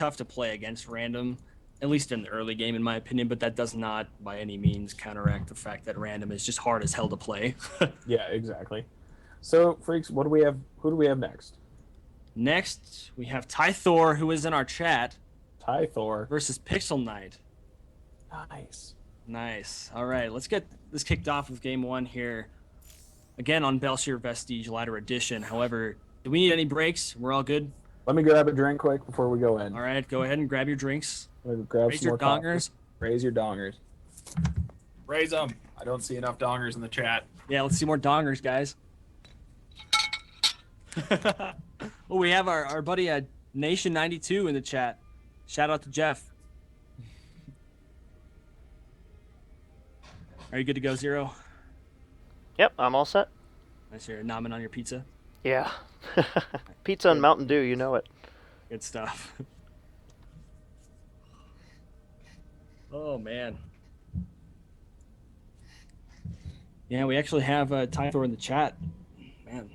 tough to play against random, at least in the early game, in my opinion. But that does not, by any means, counteract the fact that random is just hard as hell to play. Yeah, exactly. So, freaks, what do we have? Who do we have next? Next, we have Tythorr, who is in our chat, Tythorr. versus PixelKnight. Nice. Nice. All right, let's get this kicked off with game one here. Again on Belshir Vestige Ladder Edition. However, do we need any breaks? We're all good? Let me grab a drink quick before we go in. All right, go ahead and grab your drinks. Grab Raise some your more dongers. coffee. Raise your dongers. Raise them. I don't see enough dongers in the chat. Yeah, let's see more dongers, guys. Oh, we have our buddy Nation92 in the chat. Shout out to Jeff. Are you good to go, Zero? Yep, I'm all set. Nice. Your namen on your pizza. Yeah. Pizza and Mountain Dew, you know it. Good stuff. Oh, man. Yeah, we actually have Tythorr in the chat. Man.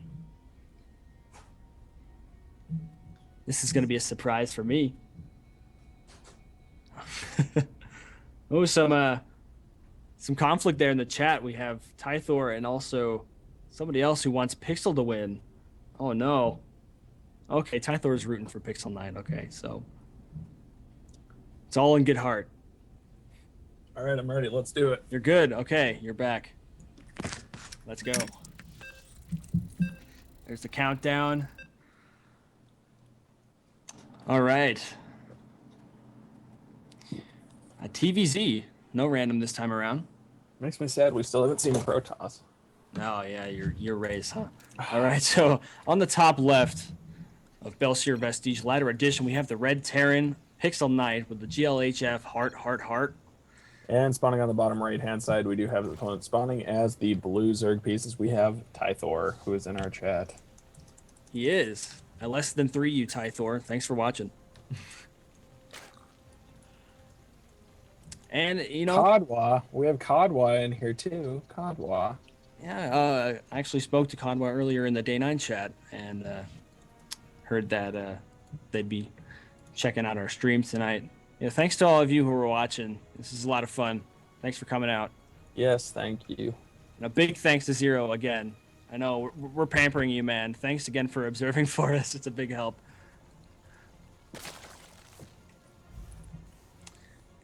This is going to be a surprise for me. Oh, some conflict there in the chat. We have Tythorr and also somebody else who wants Pixel to win. Oh, no. Okay, Tythor's rooting for PixelKnight. Okay, so it's all in good heart. All right, I'm ready. Let's do it. You're good. Okay, you're back. Let's go. There's the countdown. All right. A TVZ. No random this time around. Makes me sad we still haven't seen a Protoss. Oh, yeah, your race, huh? All right, so on the top left of Belshir Vestige Ladder Edition, we have the Red Terran PixelKnight with the GLHF heart. And spawning on the bottom right-hand side, we do have the opponent spawning as the blue Zerg pieces. We have Tythorr, who is in our chat. He is. At less than 3, you Tythorr. Thanks for watching. And, you know... Kadwa. We have Kadwa in here, too. Kadwa. Yeah, I actually spoke to Kadwa earlier in the Day 9 chat and heard that they'd be checking out our stream tonight. Yeah, thanks to all of you who were watching. This is a lot of fun. Thanks for coming out. Yes, thank you. And a big thanks to Zero again. I know we're pampering you, man. Thanks again for observing for us. It's a big help.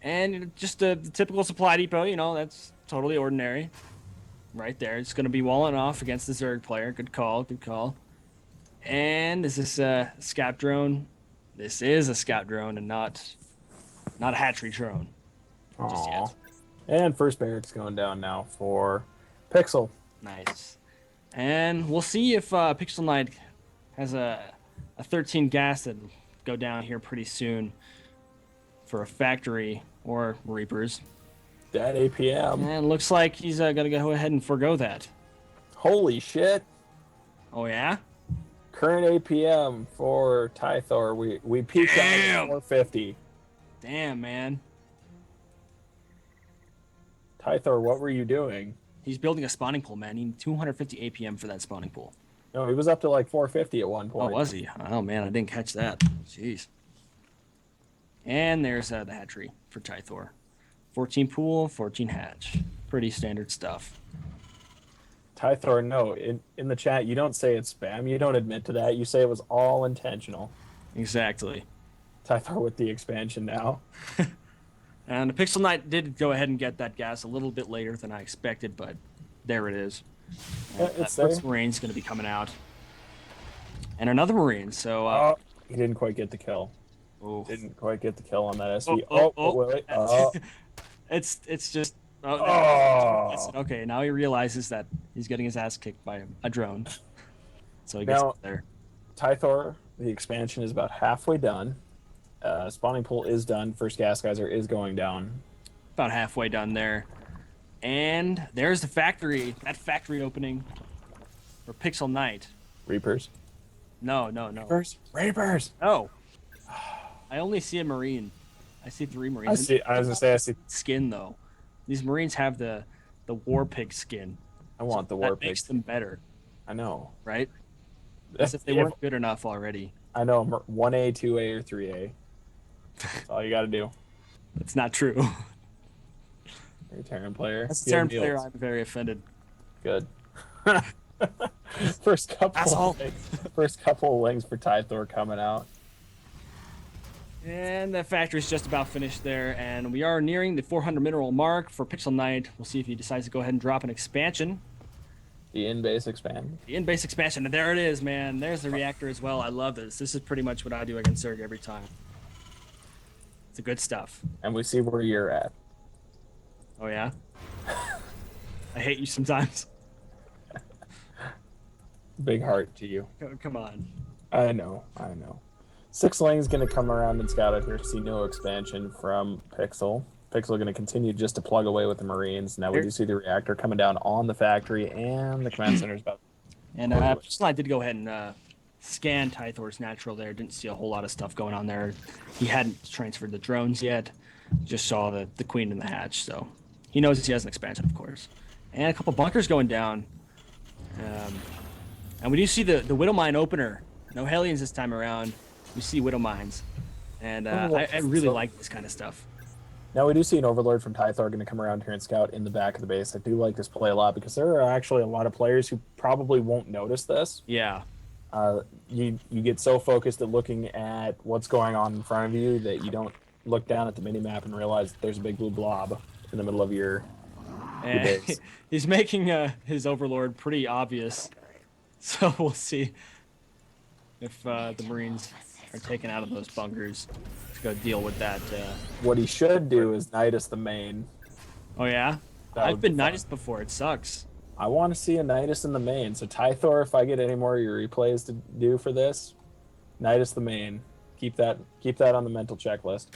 And just the typical supply depot, you know, that's totally ordinary. Right there. It's going to be walling off against the Zerg player. Good call. Good call. And is this a scout drone? This is a scout drone and not a hatchery drone. Just yet. And first barracks going down now for Pixel. Nice. And we'll see if PixelKnight has a 13 gas that'll go down here pretty soon for a factory or Reapers. That APM. And looks like he's going to go ahead and forgo that. Holy shit. Oh, yeah? Current APM for Tythorr. We peaked out at 450. Damn, man. Tythorr, what were you doing? He's building a spawning pool, man. He needs 250 APM for that spawning pool. No, he was up to like 450 at one point. Oh, was he? Oh, man, I didn't catch that. Jeez. And there's the hatchery for Tythorr. 14 pool, 14 hatch. Pretty standard stuff. Tythorr, no. In the chat, you don't say it's spam. You don't admit to that. You say it was all intentional. Exactly. Tythorr with the expansion now. And the PixelKnight did go ahead and get that gas a little bit later than I expected, but there it is. Yeah, That first Marine's going to be coming out. And another Marine, so... he didn't quite get the kill. Oh. Didn't quite get the kill on that SV. Wait. It's just... Okay, now he realizes that he's getting his ass kicked by a drone. So he gets there. Tythorr, the expansion is about halfway done. Spawning pool is done. First gas geyser is going down. About halfway done there. And there's the factory. That factory opening for PixelKnight. Reapers. No. Reapers. Oh. I only see a Marine. I see 3 Marines. I was gonna say I see skin though. These Marines have the war pig skin. I want the war pig. That makes them better. I know. Right? As if they weren't good enough already. I know. 1A, 2A, or 3A. That's all you got to do. That's not true. You're a Terran player. As a You have Terran player, meals. I'm very offended. Good. first couple Asshole. of things, first couple of wings for Tythorr coming out. And the factory's just about finished there, and we are nearing the 400 mineral mark for PixelKnight. We'll see if he decides to go ahead and drop an expansion. The in-base expand. The in-base expansion, and there it is, man. There's the reactor as well. I love this. This is pretty much what I do against Zerg every time. It's the good stuff. And we see where you're at. Oh, yeah? I hate you sometimes. Big heart to you. Come on. I know. 6 lane's going to come around and scout out here. See no expansion from Pixel. Pixel going to continue just to plug away with the Marines. Now we do see the reactor coming down on the factory, and the command center's about. And I did go ahead and scan Tythor's natural there. Didn't see a whole lot of stuff going on there. He hadn't transferred the drones yet. Just saw the queen in the hatch, so he knows he has an expansion, of course. And a couple bunkers going down. And we do see the Widow Mine opener. No Hellions this time around. We see Widow Mines. And I really like this kind of stuff. Now we do see an Overlord from Tythorr going to come around here and scout in the back of the base. I do like this play a lot because there are actually a lot of players who probably won't notice this. Yeah. You get so focused at looking at what's going on in front of you that you don't look down at the mini-map and realize that there's a big blue blob in the middle of your base. He's making his Overlord pretty obvious. So we'll see if the Marines are taken out of those bunkers to go deal with that. What he should do is Nidus the main. Oh, yeah? That I've would been be fun. Nidus before. It sucks. I want to see a Nidus in the main. So Tythorr, if I get any more of your replays to do for this, Nidus the main. Keep that on the mental checklist.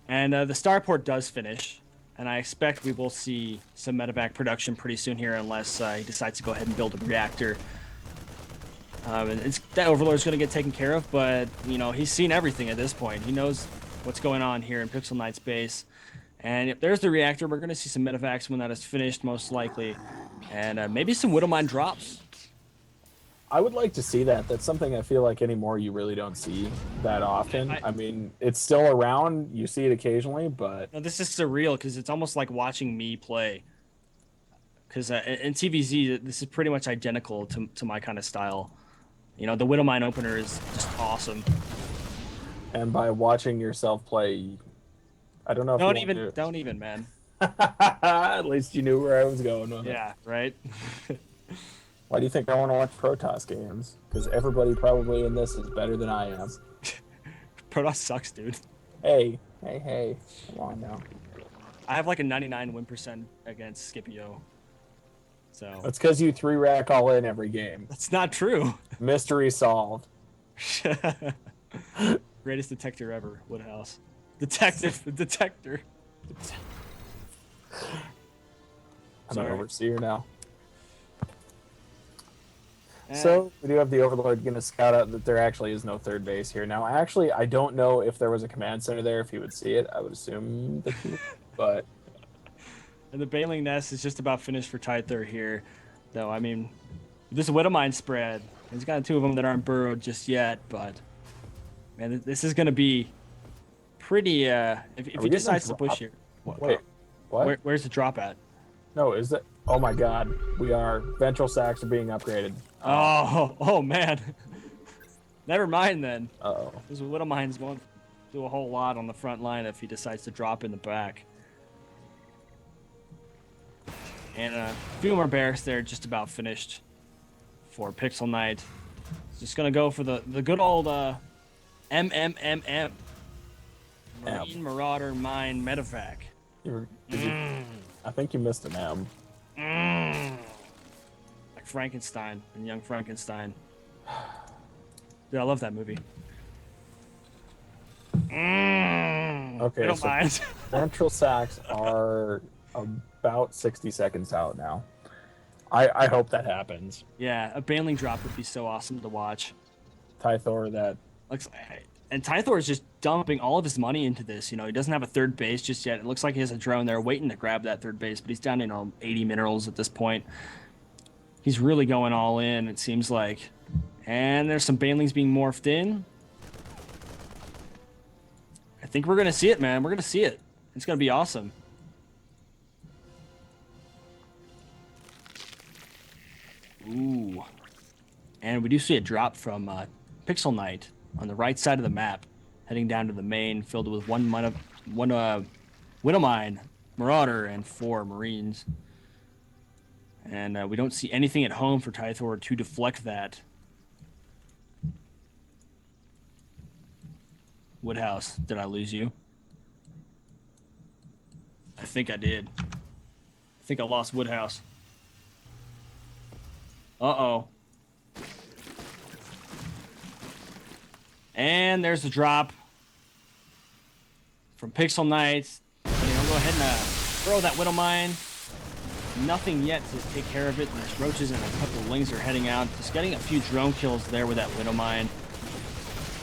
And the starport does finish. And I expect we will see some medevac production pretty soon here unless he decides to go ahead and build a reactor. That Overlord's going to get taken care of, but, you know, he's seen everything at this point. He knows what's going on here in PixelKnight's base. And if there's the reactor, we're going to see some medevacs when that is finished, most likely. And maybe some Widow Mine drops. I would like to see that. That's something I feel like anymore you really don't see that often. I mean, it's still around. You see it occasionally, but... No, this is surreal because it's almost like watching me play. Because in TVZ, this is pretty much identical to my kind of style. You know, the Widow Mine opener is just awesome. And by watching yourself play, I don't know if don't even, man. At least you knew where I was going with it. Yeah, right? Why do you think I want to watch Protoss games? Because everybody probably in this is better than I am. Protoss sucks, dude. Hey. Come on now. I have like a 99 win percent against Scipio. So That's because you 3-rack all in every game. that's not true. Mystery solved. Greatest detector ever, Woodhouse. Detector. I'm an overseer now. And So we do have the Overlord going to scout out that there actually is no third base here. Now, actually, I don't know if there was a command center there, if he would see it. I would assume that he would, but... And the Baling Nest is just about finished for Tythorr here. Though, I mean, this Widow Mine spread, he's got 2 of them that aren't burrowed just yet, but... Man, this is going to be pretty... if he decides to push here... Wait, what? Where's the drop at? No, is it? Oh my god, we are. Ventral sacks are being upgraded. Oh man. Never mind then. Uh-oh. This Widow Mine's going to do a whole lot on the front line if he decides to drop in the back. And a few more barracks there, just about finished for PixelKnight. Just gonna go for the good old MMMM. Marine Marauder Mine Medevac. I think you missed an M. Like Frankenstein and Young Frankenstein. Dude, I love that movie. Okay, Don't so mind. ventral sacks are about 60 seconds out now. I hope that happens. Yeah, a Baneling drop would be so awesome to watch. Tythorr, that... And Tythorr is just dumping all of his money into this. You know, he doesn't have a third base just yet. It looks like he has a drone there waiting to grab that third base, but he's down, 80 minerals at this point. He's really going all in, it seems like. And there's some Banelings being morphed in. I think we're gonna see it, man. We're gonna see it. It's gonna be awesome. Ooh. And we do see a drop from PixelKnight on the right side of the map, heading down to the main, filled with one Widowmine, Marauder, and 4 Marines. And we don't see anything at home for Tythorr to deflect that. Woodhouse, did I lose you? I think I did. I think I lost Woodhouse. Uh-oh. And there's the drop from PixelKnight. I'll go ahead and throw that Widowmine. Nothing yet to take care of it. There's roaches and a couple of lings are heading out. Just getting a few drone kills there with that Widowmine.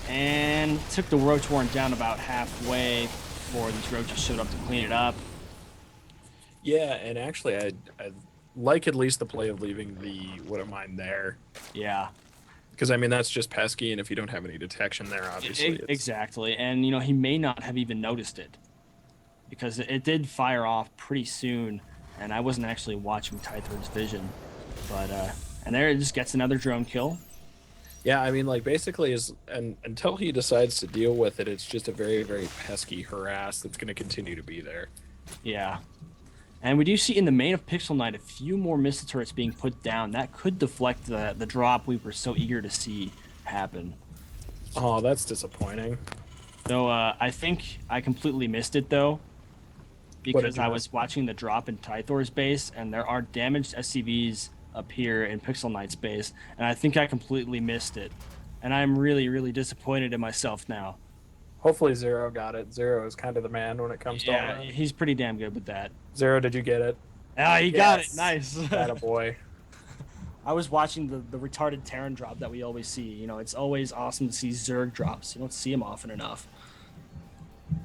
And took the roach warren down about halfway before these roaches showed up to clean it up. Yeah, and actually, I like at least the play of leaving the Widowmine there. Yeah. Because, I mean, that's just pesky, and if you don't have any detection there, obviously. Exactly. And, he may not have even noticed it. Because it did fire off pretty soon, and I wasn't actually watching Tythor's vision. But, and there it just gets another drone kill. Yeah, I mean, like, basically, until he decides to deal with it, it's just a very, very pesky harass that's going to continue to be there. Yeah. And we do see in the main of PixelKnight a few more missile turrets being put down. That could deflect the drop we were so eager to see happen. Oh, that's disappointing. So I think I completely missed it, though, because I was watching the drop in Tythor's base, and there are damaged SCVs up here in PixelKnight's base, and I think I completely missed it. And I'm really, really disappointed in myself now. Hopefully Zero got it. Zero is kind of the man when it comes to all that. He's pretty damn good with that. Zero, did you get it? Ah, he got it. Nice. Attaboy. I was watching the retarded Terran drop that we always see. It's always awesome to see Zerg drops. You don't see them often enough.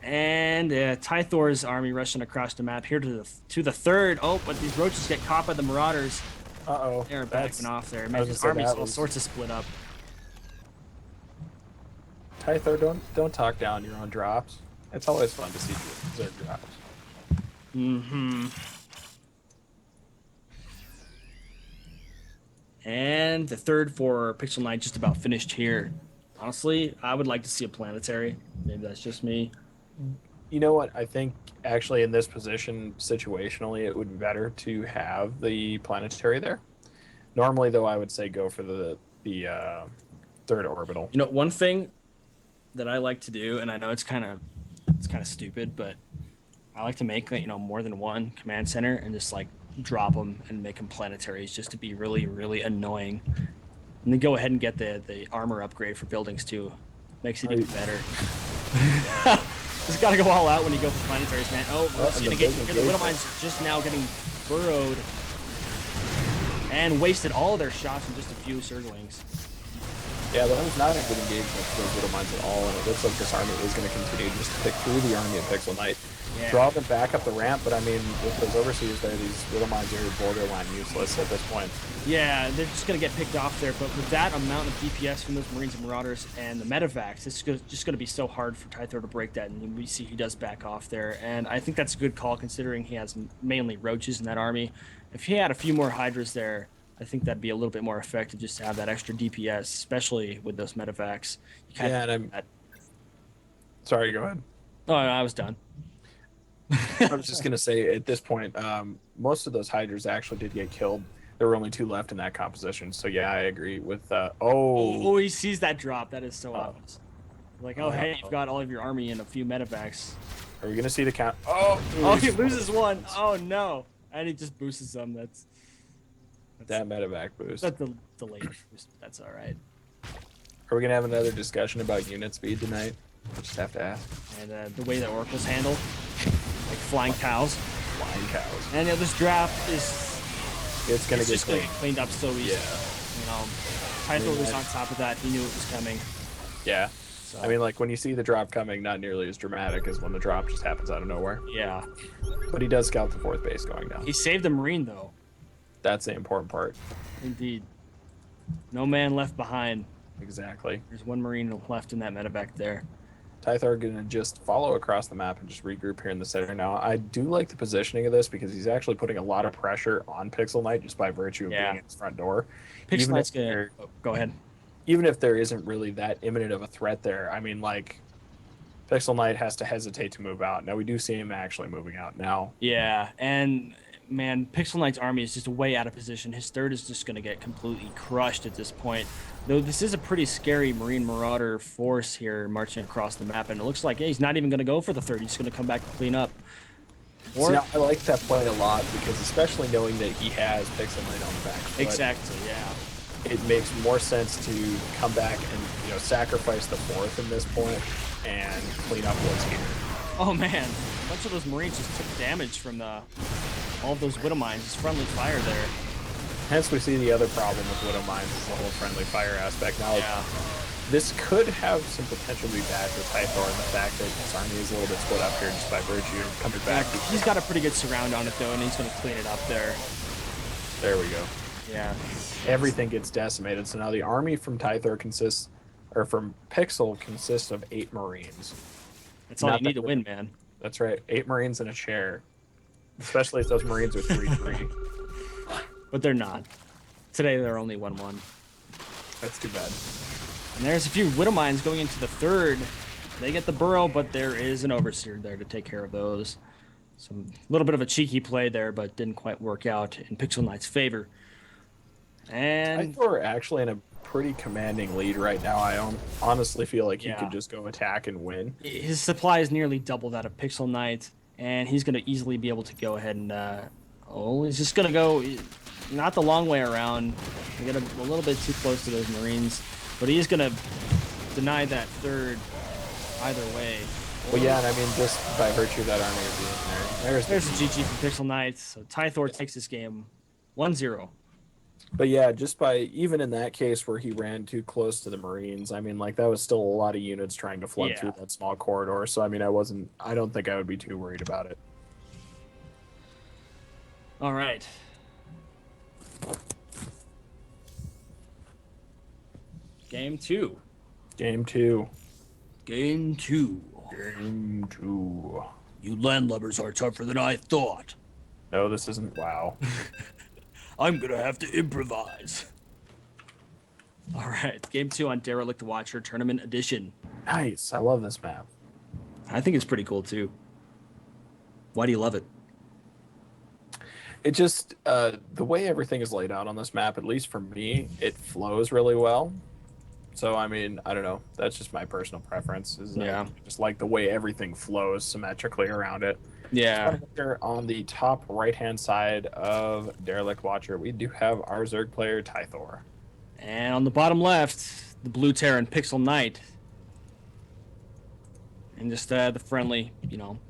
And Tythor's army rushing across the map here to the third. Oh, but these roaches get caught by the Marauders. Uh-oh. They're backing off there. Man, his army's all sorts of split up. Tythor, don't talk down your own drops. It's always fun to see Zerg drops. Mm-hmm. And the third for PixelKnight just about finished here. Honestly, I would like to see a planetary. Maybe that's just me. You know what? I think actually in this position, situationally, it would be better to have the planetary there. Normally, though, I would say go for the third orbital. One thing that I like to do, and I know it's kind of stupid, but I like to make more than one command center and just drop them and make them planetaries just to be really, really annoying. And then go ahead and get the armor upgrade for buildings too. Makes it even better. Just gotta go all out when you go for planetaries, man. Oh, it's gonna get here. The Widowmines are just now getting burrowed and wasted all of their shots in just a few Zerglings. Yeah, that was not a good engagement for those Widowmines at all, and it looks like this army is going to continue just to pick through the army of PixelKnight. Yeah. Draw them back up the ramp, but I mean, with those overseers there, these Widowmines are borderline useless at this point. Yeah, they're just going to get picked off there, but with that amount of DPS from those Marines and Marauders and the Medivacs, it's just going to be so hard for Tythor to break that, and we see he does back off there, and I think that's a good call considering he has mainly roaches in that army. If he had a few more Hydras there, I think that'd be a little bit more effective just to have that extra DPS, especially with those Medivacs. Sorry, go ahead. Oh, I was done. I was just going to say, at this point, most of those Hydras actually did get killed. There were only 2 left in that composition, so yeah, I agree with... Oh, he sees that drop. That is so obvious. Hey, you've got all of your army and a few Medivacs. Are we going to see the count? Oh, he loses one. Oh, no. And he just boosts them. That's that Medivac boost. That's the delayed boost. That's all right. Are we going to have another discussion about unit speed tonight? I just have to ask. And the way that Oracle's handled, like flying cows. Flying cows. And this draft is... It's going to get cleaned up so easy. Yeah. Tythor was on top of that. He knew it was coming. Yeah. So. I mean, when you see the drop coming, not nearly as dramatic as when the drop just happens out of nowhere. Yeah. But he does scout the 4th base going down. He saved the Marine, though. That's the important part. Indeed. No man left behind. Exactly. There's one Marine left in that medevac there. Tythorn going to just follow across the map and just regroup here in the center. Now, I do like the positioning of this because he's actually putting a lot of pressure on PixelKnight just by virtue of being at his front door. PixelKnight's gonna go ahead. Even if there isn't really that imminent of a threat there, I mean, like, PixelKnight has to hesitate to move out. Now, we do see him actually moving out now. Yeah, and man, PixelKnight's army is just way out of position. His third is just going to get completely crushed at this point. Though this is a pretty scary Marine Marauder force here marching across the map, and it looks like he's not even going to go for the third. He's going to come back and clean up. Or, I like that play a lot because especially knowing that he has PixelKnight on the back foot, exactly, yeah. It makes more sense to come back and sacrifice the fourth in this point and clean up what's here. Oh man, a bunch of those Marines just took damage from all of those Widow Mines. Just friendly fire there. Hence, we see the other problem with Widow Mines is the whole friendly fire aspect. Now, this could have some potential to be bad for Tythorn, and the fact that his army is a little bit split up here just by virtue of coming back. He's got a pretty good surround on it though, and he's going to clean it up there. There we go. Yeah. Everything gets decimated. So now the army from Tythor from Pixel consists of 8 Marines. That's all you need to win, man. That's right. 8 Marines in a chair. Especially if those Marines are 3-3. But they're not. Today they're only 1-1. That's too bad. And there's a few Widow Mines going into the third. They get the burrow, but there is an Overseer there to take care of those. So a little bit of a cheeky play there, but didn't quite work out in PixelKnight's favor. And Tythor actually in a pretty commanding lead right now. I honestly feel like he could just go attack and win. His supply is nearly double that of PixelKnight, and he's going to easily be able to go ahead and... he's just going to go not the long way around. We get a little bit too close to those Marines, but he is going to deny that third either way. Well, yeah, and I mean, just by virtue of that army being there. There's a GG from PixelKnight. So Tythor takes this game 1-0. But yeah, just by even in that case where he ran too close to the Marines, I mean, like that was still a lot of units trying to flood through that small corridor. So I mean, I don't think I would be too worried about it. All right. Game 2. Game 2. Game 2. Game 2. You landlubbers are tougher than I thought. No, this isn't WoW. I'm gonna have to improvise. All right, game 2 on Derelict Watcher Tournament Edition. Nice, I love this map. I think it's pretty cool too. Why do you love it? It just the way everything is laid out on this map, at least for me, it flows really well. So I mean, I don't know. That's just my personal preference. I just like the way everything flows symmetrically around it. Yeah. Here on the top right-hand side of Derelict Watcher, we do have our Zerg player, Tythor. And on the bottom left, the Blue Terran PixelKnight. And just the friendly,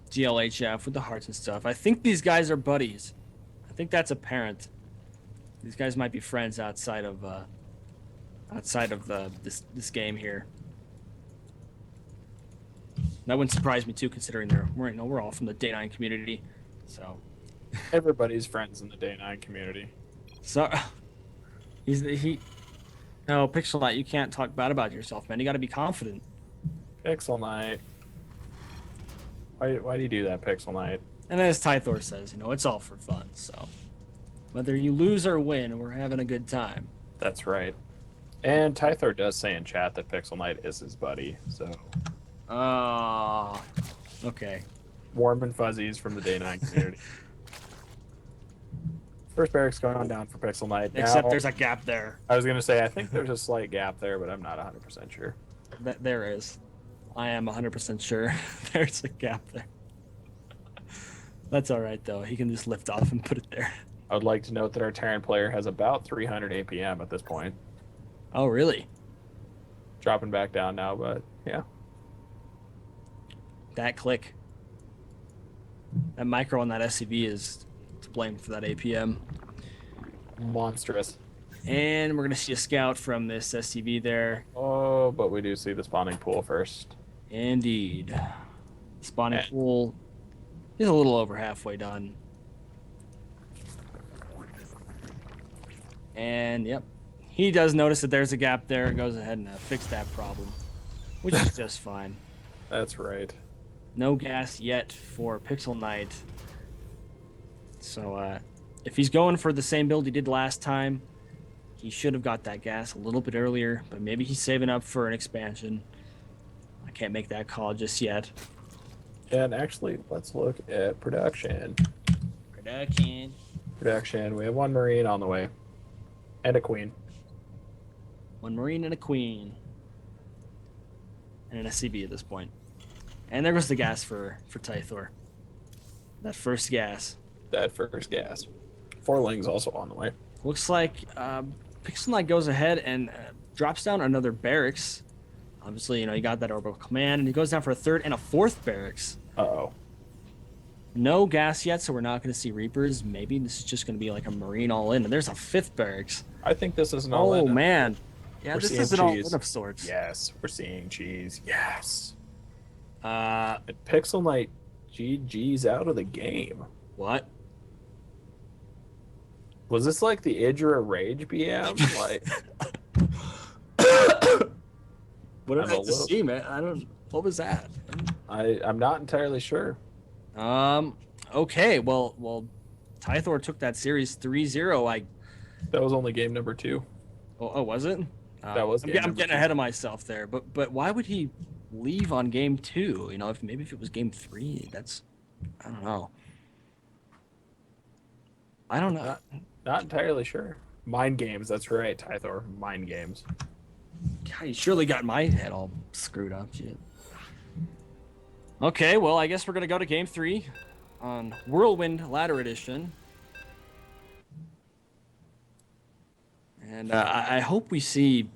GLHF with the hearts and stuff. I think these guys are buddies. I think that's apparent. These guys might be friends outside of this game here. That wouldn't surprise me too, considering we're all from the Day 9 community, so everybody's friends in the Day 9 community. So no, PixelKnight, you can't talk bad about yourself, man. You got to be confident. PixelKnight, why do you do that, PixelKnight? And as Tythor says, it's all for fun. So whether you lose or win, we're having a good time. That's right. And Tythor does say in chat that PixelKnight is his buddy, so. Okay. Warm and fuzzies from the Day 9 community. First barracks going on down for PixelKnight. Except there's a gap there. I was going to say, I think there's a slight gap there, but I'm not 100% sure. There is. I am 100% sure there's a gap there. That's all right, though. He can just lift off and put it there. I would like to note that our Terran player has about 300 APM at this point. Oh, really? Dropping back down now, but yeah. That click. That micro on that SCV is to blame for that APM. Monstrous. And we're going to see a scout from this SCV there. Oh, but we do see the spawning pool first. Indeed. Spawning pool is a little over halfway done. And, yep. He does notice that there's a gap there, goes ahead and fix that problem, which is just fine. That's right. No gas yet for PixelKnight. So if he's going for the same build he did last time, he should have got that gas a little bit earlier, but maybe he's saving up for an expansion. I can't make that call just yet. And actually, let's look at production. Production. We have one Marine on the way. And a Queen. One Marine and a Queen. And an SCB at this point. And there goes the gas for Tythorr. That first gas. That first gas. 4 Lings also on the way. Looks like PixelKnight goes ahead and drops down another barracks. Obviously, he got that orbital command, and he goes down for a 3rd and a 4th barracks. Uh-oh. No gas yet, so we're not going to see Reapers. Maybe this is just going to be like a Marine all-in, and there's a 5th barracks. I think this is an all-in. Oh, man. Yeah, We're this seeing is an all-in cheese. of sorts. Yes, we're seeing cheese. Yes. And PixelKnight GG's out of the game. what? Was this like the Idra Rage BM? Like, What did I'm I a just little- see, man? What was that? I'm not entirely sure. Okay, well, Tythorr took that series 3-0. That was only game number 2. Oh, was it? That was I'm game getting number 2. ahead of myself there, but why would he leave on game 2? If it was game 3, I don't know. I don't know. Not entirely sure. Mind games, that's right, Tythorr. Mind games. God, you surely got my head all screwed up. Shit. Okay, well, I guess we're gonna go to game 3 on Whirlwind Ladder Edition. And I hope we see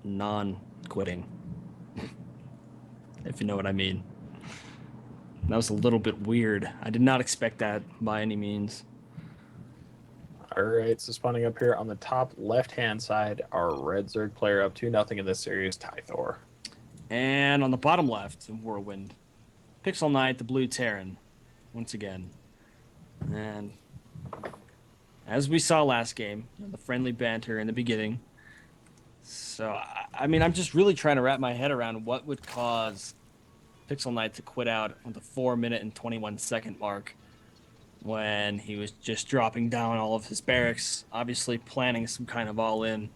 non-quitting, if you know what I mean. That was a little bit weird. I did not expect that by any means. All right, so spawning up here on the top left-hand side, our red Zerg player up 2-0 in this series, Tythorr. And on the bottom left, Whirlwind, PixelKnight, the Blue Terran, once again. And as we saw last game, the friendly banter in the beginning. So, I'm just really trying to wrap my head around what would cause PixelKnight to quit out at the 4-minute and 21-second mark when he was just dropping down all of his barracks, obviously planning some kind of all-in.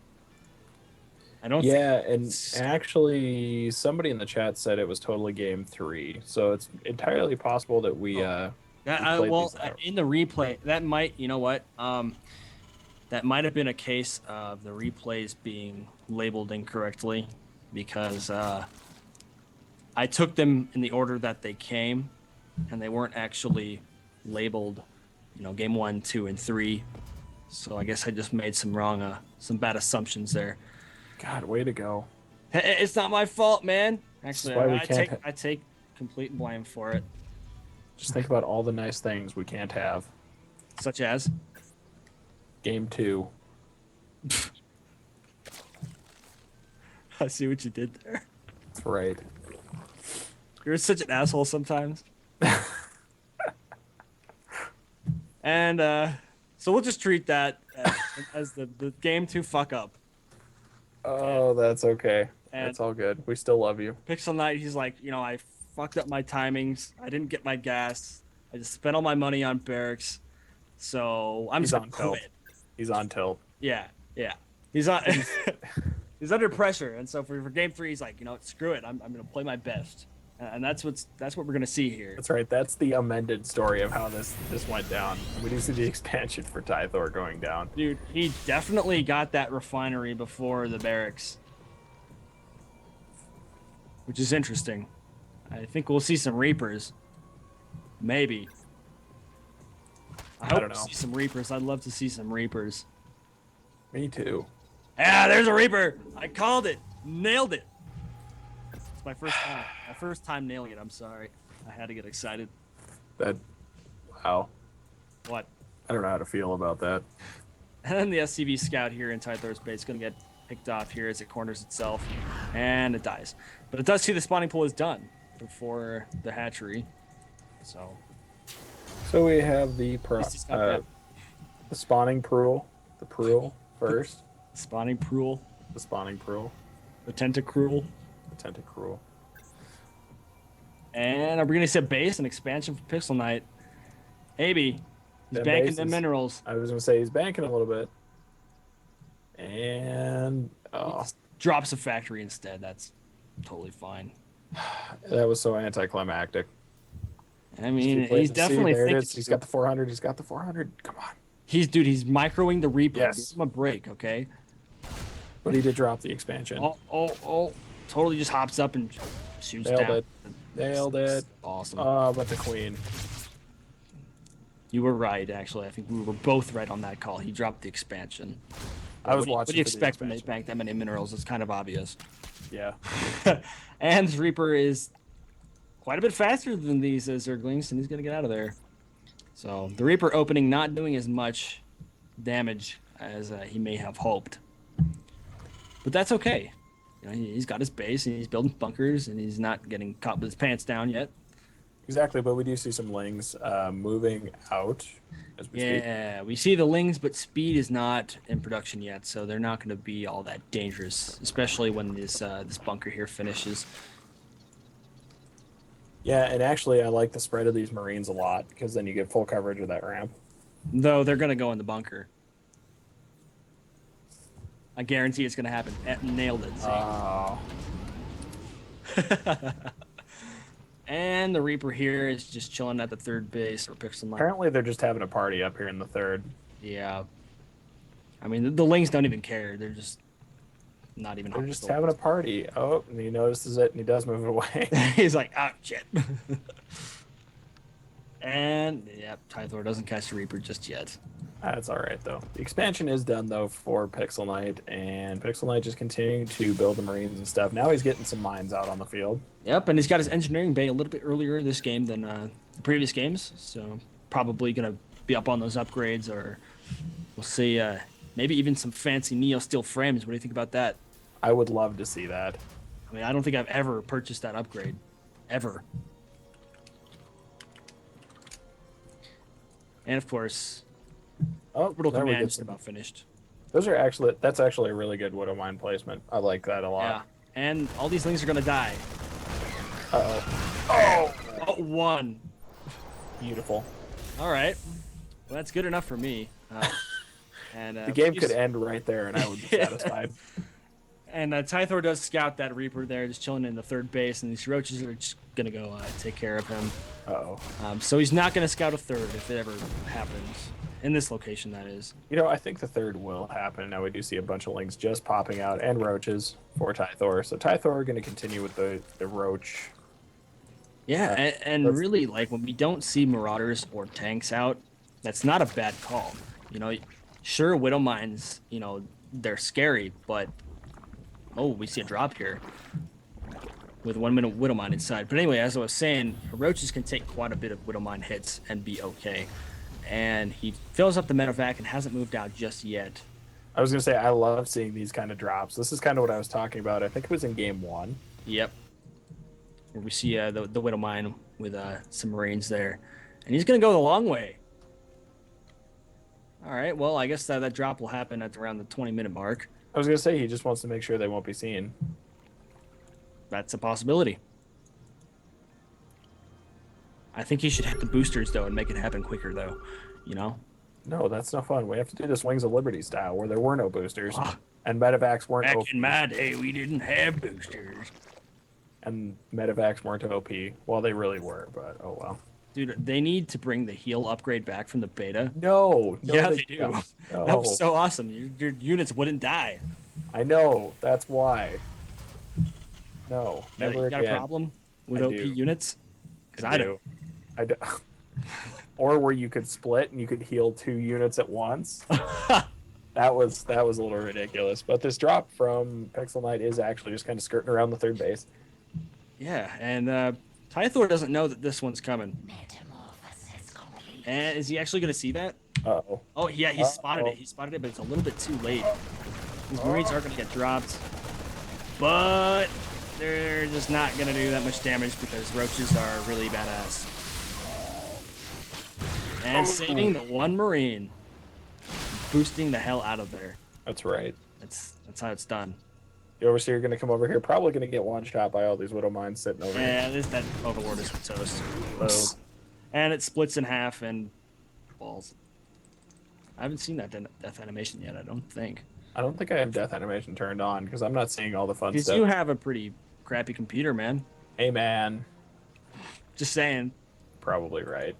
I don't and actually, somebody in the chat said it was totally game 3, so it's entirely possible that we played these out. In the replay, that might, that might have been a case of the replays being labeled incorrectly, because I took them in the order that they came, and they weren't actually labeled, game 1, 2, and 3. So I guess I just made some bad assumptions there. God, way to go. It's not my fault, man. Actually, why we I take complete blame for it. Just think about all the nice things we can't have. Such as? Game 2. I see what you did there. That's right. You're such an asshole sometimes. And so we'll just treat that as the game 2 fuck up. Oh, that's okay. And That's all good. We still love you. PixelKnight, he's like, I fucked up my timings. I didn't get my gas. I just spent all my money on barracks. So I'm He's just on gonna tilt. quit. He's on tilt. Yeah. He's on. He's under pressure, and so for game 3, he's like, screw it. I'm gonna play my best, and that's what we're gonna see here. That's right. That's the amended story of how this went down. We do see the expansion for Tythorr going down. Dude, he definitely got that refinery before the barracks, which is interesting. I think we'll see some Reapers. Maybe. I hope don't we know. see some Reapers. I'd love to see some Reapers. Me too. Yeah, there's a Reaper. I called it. Nailed it. It's my first time. My first time nailing it. I'm sorry. I had to get excited. Wow. What? I don't know how to feel about that. And then the SCV Scout here in Tythorr's base is going to get picked off here as it corners itself. And it dies. But it does see the spawning pool is done before the hatchery. So we have the least he's got that. the spawning pool. The pool first. Spawning pool. The spawning pool. The tentacruel. The tentacruel. And are we gonna see a base and expansion for PixelKnight? Maybe. He's Them banking the bases. minerals. I was gonna say he's banking a little bit. And Drops a factory instead. That's totally fine. that was so anticlimactic. I mean, he's definitely there it thinking. is. He's got the 400. He's got the 400. Come on. He's microing the Reaper. Yes. Give him a break, okay? But he did drop the expansion. Oh. Totally just hops up and shoots Nailed down. it. Nailed it. Awesome. But the queen. You were right, actually. I think we were both right on that call. He dropped the expansion. I was What watching. do you for the expect when they expansion. bank that many minerals? It's kind of obvious. Yeah. And this Reaper is quite a bit faster than these Zerglings, and he's going to get out of there. So the Reaper opening not doing as much damage as he may have hoped. But that's okay. You know, he's got his base, and he's building bunkers, and he's not getting caught with his pants down yet. Exactly, but we do see some lings moving out as we speak. Yeah, we see the lings, but speed is not in production yet, so they're not going to be all that dangerous, especially when this bunker here finishes. Yeah, and actually, I like the spread of these Marines a lot because then you get full coverage of that ramp. Though they're going to go in the bunker. I guarantee it's going to happen. Nailed it. See? Oh, And the Reaper here is just chilling at the third base or PixelKnight. apparently they're just having a party up here in the third. Yeah. I mean, the lings don't even care. They're just not even. They're just having a party. Oh, and he notices it and he does move it away. He's like, oh, shit. And, yeah, Tythorr doesn't catch the Reaper just yet. That's all right, though. The expansion is done, though, for PixelKnight, and PixelKnight just continuing to build the Marines and stuff. Now he's getting some mines out on the field. Yep, and he's got his engineering bay a little bit earlier this game than the previous games, so probably going to be up on those upgrades, or we'll see maybe even some fancy Neo Steel frames. What do you think about that? I would love to see that. I mean, I don't think I've ever purchased that upgrade. Ever. And, of course, Oh, Orbital there we Command get just some. about finished. That's actually a really good Widow Mine placement. I like that a Yeah, lot. and all these things are going to die. Uh-oh. Oh, one. Beautiful. All right. Well, that's good enough for me. And The game could end right there, and I would be satisfied. And Tythorr does scout that Reaper there, just chilling in the third base, and these roaches are just gonna go take care of him. Uh-oh. So he's not gonna scout a third if it ever happens in this location. That is. You know, I think the third will happen. Now we do see a bunch of lings just popping out and roaches for Tythorr. So Tythorr are going to continue with the roach. Yeah, and let's- really, like when we don't see marauders or tanks out, that's not a bad call. You know, sure, Widow Mines, you know, they're scary, but oh, we see a drop here with 1 minute Widow Mine inside. But anyway, as I was saying, roaches can take quite a bit of Widow Mine hits and be okay. And he fills up the medevac and hasn't moved out just yet. I was going to say, I love seeing these kind of drops. This is kind of what I was talking about. I think it was in game 1. Yep. Where we see the Widow Mine with some Marines there. And he's going to go the long way. All right, well, I guess that drop will happen at around the 20-minute mark. I was going to say, he just wants to make sure they won't be seen. That's a possibility. I think he should hit the boosters, though, and make it happen quicker, though. You know? No, that's no fun. We have to do this Wings of Liberty style, where there were no boosters. And medevacs weren't Back OP. in my day, we didn't have boosters. And medevacs weren't OP. Well, they really were, but oh well. Dude, they need to bring the heal upgrade back from the beta. No, Yeah, they do. don't. No. That was so awesome. Your units wouldn't die. I know. That's why. No, never You got again. a problem with I OP do. units? Because I do. I do. Or where you could split and you could heal 2 units at once. That was a little ridiculous. But this drop from PixelKnight is actually just kind of skirting around the third base. Yeah, and Tythorr doesn't know that this one's coming. And is he actually going to see that? Uh-oh. Oh, yeah, he spotted Uh-oh. it. He spotted it, but it's a little bit too late. These Marines are going to get dropped. But they're just not going to do that much damage because roaches are really badass. And saving the one Marine. Boosting the hell out of there. That's right. That's how it's done. The Overseer going to come over here, probably going to get one shot by all these Widow Mines sitting over here. Yeah, that Overlord is toast. So, And it splits in half and balls. I haven't seen that death animation yet, I don't think. I don't think I have death animation turned on because I'm not seeing all the fun Because stuff. you have a pretty crappy computer, man. Hey, man. Just saying. Probably right.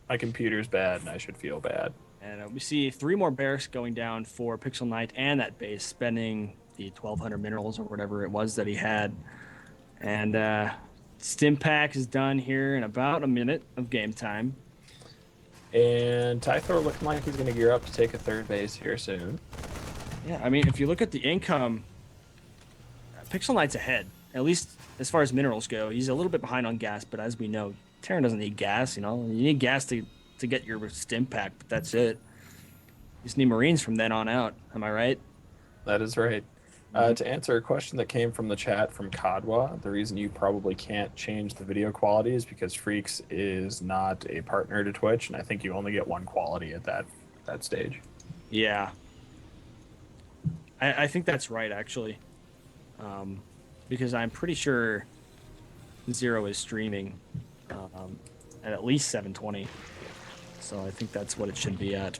My computer's bad and I should feel bad. And we see 3 more barracks going down for PixelKnight and that base, spending the 1,200 minerals or whatever it was that he had. And Stim Pack is done here in about a minute of game time. And Tythorr looking like he's going to gear up to take a third base here soon. Yeah, I mean, if you look at the income, PixelKnight's ahead, at least as far as minerals go. He's a little bit behind on gas, but as we know, Terran doesn't need gas, you know. You need gas to get your Stim Pack, but that's it. You just need Marines from then on out. Am I right? That is right. To answer a question that came from the chat from Kadwa, the reason you probably can't change the video quality is because Freaks is not a partner to Twitch, and I think you only get one quality at that stage. Yeah. I think that's right, actually. Because I'm pretty sure Zero is streaming at least 720. So I think that's what it should be at.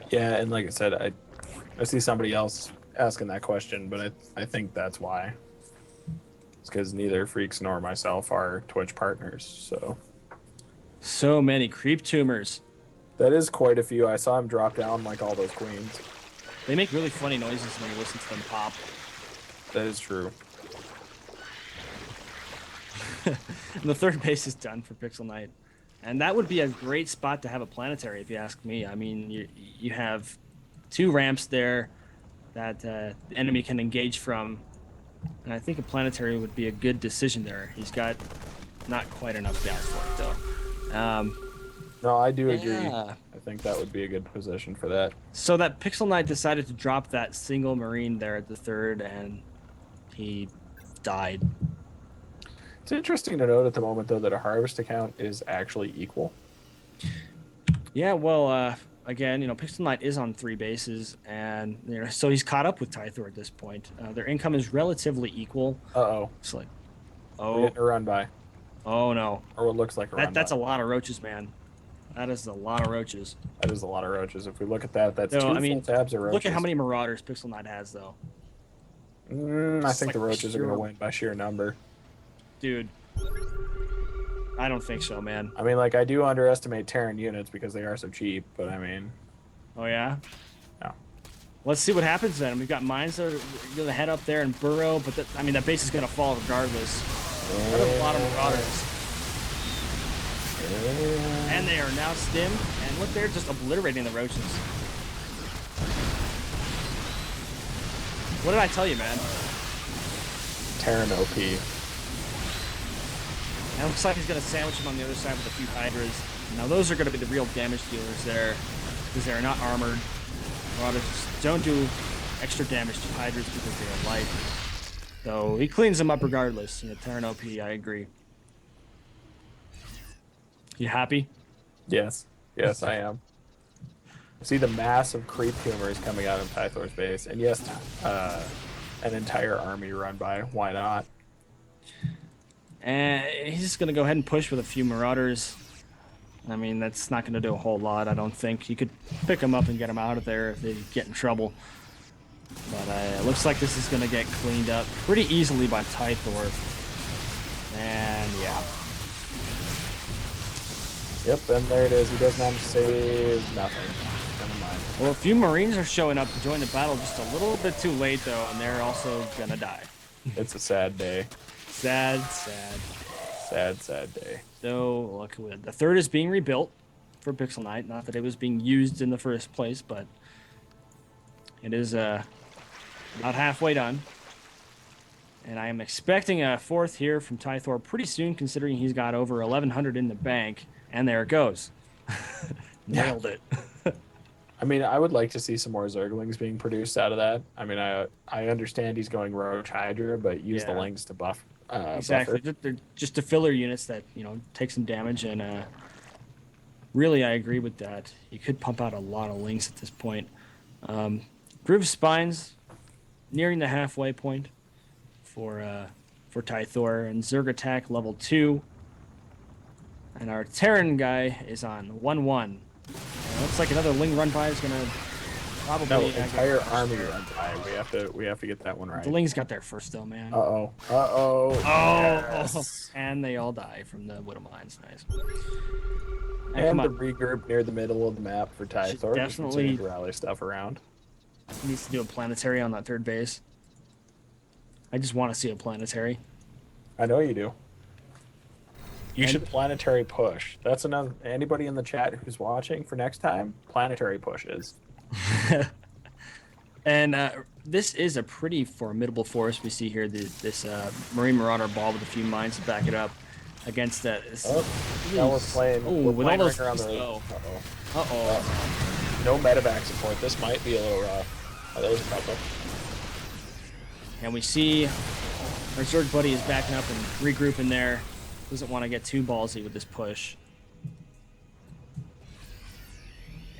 Yeah, and like I said, I see somebody else asking that question, but I think that's why. It's because neither Freaks nor myself are Twitch partners, So many creep tumors. that is quite a few. I saw him drop down like all those queens. They make really funny noises when you listen to them pop. That is true. And the third base is done for PixelKnight. And that would be a great spot to have a planetary, if you ask me. I mean, you have 2 ramps there that the enemy can engage from. And I think a planetary would be a good decision there. He's got not quite enough gas for it, though. No, I do agree. Yeah. I think that would be a good position for that. So that PixelKnight decided to drop that single Marine there at the third, and he died. It's interesting to note at the moment, though, that a harvest account is actually equal. Yeah, well, again, you know, PixelKnight is on 3 bases, and you know, so he's caught up with Tythorr at this point. Their income is relatively equal. Uh-oh. It's like, We're getting a run by. oh no, Or what looks like a run that's by. a lot of roaches, man. That is a lot of roaches. That is a lot of roaches. If we look at that, that's No, 2 I mean, full tabs of roaches. look at how many Marauders PixelKnight has, though. I It's think like the roaches are going pure- to win by sheer number. Dude, I don't think so, man. I mean, like, I do underestimate Terran units because they are so cheap, but I mean... Oh yeah. No. Let's see what happens then. We've got mines that are going to head up there and burrow, but I mean that base is going to fall regardless. There's a lot of Marauders. And they are now stimmed, and look, they're just obliterating the roaches. What did I tell you, man? Terran OP. And it looks like he's going to sandwich him on the other side with a few Hydras. Now those are going to be the real damage dealers there, because they're not armored. Marauders don't do extra damage to Hydras because they are light. So he cleans them up regardless. You know, Terran OP, I agree. You happy? Yes. Yes, I am. See the massive creep tumors coming out of Tythor's base. And yes, an entire army run by. Why not? And he's just going to go ahead and push with a few Marauders. I mean, that's not going to do a whole lot, I don't think. You could pick them up and get them out of there if they get in trouble. But it looks like this is going to get cleaned up pretty easily by Tythorr. And yeah. Yep, and there it is. He does manage to save nothing. Never mind. Well, a few Marines are showing up to join the battle just a little bit too late, though, and they're also going to die. It's a sad day. Sad, sad. Sad, sad day. So, look, the third is being rebuilt for PixelKnight. Not that it was being used in the first place, but it is about halfway done. And I am expecting a fourth here from Tythorr pretty soon, considering he's got over 1,100 in the bank. And there it goes. Nailed it. I mean, I would like to see some more Zerglings being produced out of that. I mean, I understand he's going Roach Hydra, but use the Yeah. Lings to buff. Exactly. Buffer. They're just the filler units that, you know, take some damage. And really, I agree with that. You could pump out a lot of Lings at this point. Groove Spines nearing the halfway point for Tythorr, and Zerg Attack level 2. And our Terran guy is on 1-1. Looks like another Ling run by is gonna probably No, get entire crushed army here. run by. We have to get that one right. The Ling's got there first though, man. Uh-oh. Uh-oh. Yes. And they all die from the Widow Mines. Nice. And come the on. regroup near the middle of the map for Tythorr. Definitely To rally stuff around. He needs to do a planetary on that third base. I just want to see a planetary. I know you do. You And- should planetary push. That's another. Anybody in the chat who's watching for next time, planetary pushes. And this is a pretty formidable force we see here. This Marine Marauder ball with a few mines to back it up against that. Now we're playing. Oh, we're with playing all those right around the. things, though. Uh-oh. Uh-oh. No medevac support. This might be a little rough. Oh, there's a couple. And we see our Zerg buddy is backing up and regrouping there. Doesn't want to get too ballsy with this push.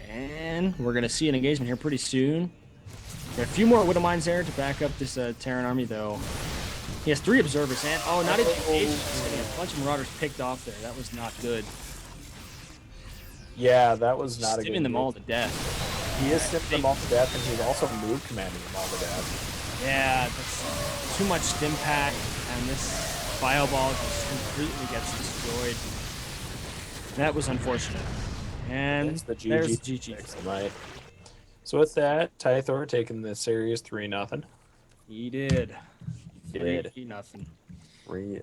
And we're going to see an engagement here pretty soon. Got a few more Widow Mines there to back up this Terran army, though. He has 3 observers, and not even engagement. He's getting a bunch of Marauders picked off there. That was not good. Yeah, that was not a good. Stimming them move. all to death. He is stimming them all to death, and he's also move commanding them all to death. Yeah, that's too much stim pack, and this bio ball just completely gets destroyed. That was unfortunate. And It's the there's GG. the GG. Excellent. So with that, Tythorr taking the series 3-0. He did. Did. 3-0. 3